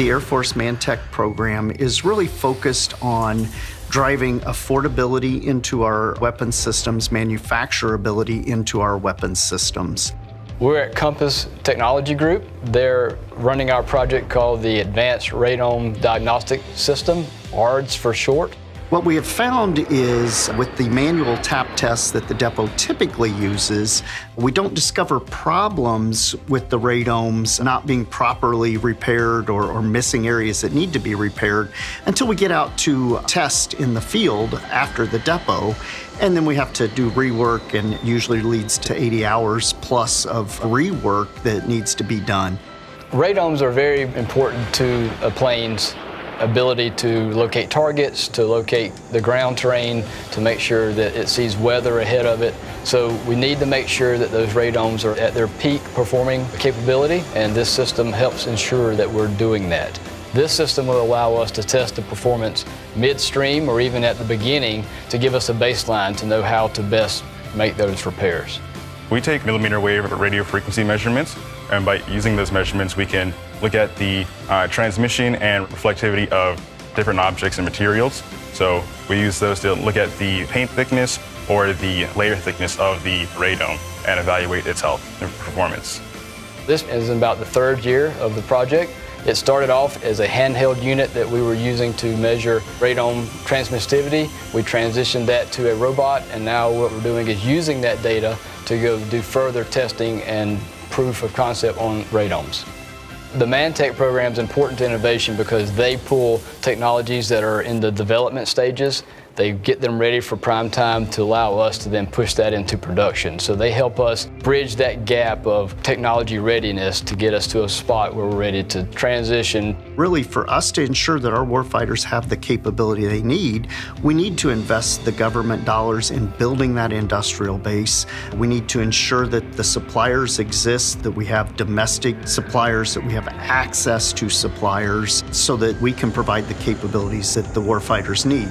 the Air Force ManTech program is really focused on driving affordability into our weapons systems, manufacturability into our weapons systems. We're at Compass Technology Group. They're running our project called the Advanced Radome Diagnostic System, ARDS for short. What we have found is with the manual tap tests that the depot typically uses, we don't discover problems with the radomes not being properly repaired or missing areas that need to be repaired until we get out to test in the field after the depot. And then we have to do rework, and usually leads to 80 hours plus of rework that needs to be done. Radomes are very important to a plane's ability to locate targets, to locate the ground terrain, to make sure that it sees weather ahead of it. So we need to make sure that those radomes are at their peak performing capability, and this system helps ensure that we're doing that. This system will allow us to test the performance midstream or even at the beginning to give us a baseline to know how to best make those repairs. We take millimeter wave radio frequency measurements, and by using those measurements we can look at the transmission and reflectivity of different objects and materials. So we use those to look at the paint thickness or the layer thickness of the radome and evaluate its health and performance. This is about the third year of the project. It started off as a handheld unit that we were using to measure radome transmissivity. We transitioned that to a robot, and now what we're doing is using that data to go do further testing and proof of concept on radomes. The ManTech program is important to innovation because they pull technologies that are in the development stages. They get them ready for prime time to allow us to then push that into production. So they help us bridge that gap of technology readiness to get us to a spot where we're ready to transition. Really, for us to ensure that our warfighters have the capability they need, we need to invest the government dollars in building that industrial base. We need to ensure that the suppliers exist, that we have domestic suppliers, that we have access to suppliers so that we can provide the capabilities that the warfighters need.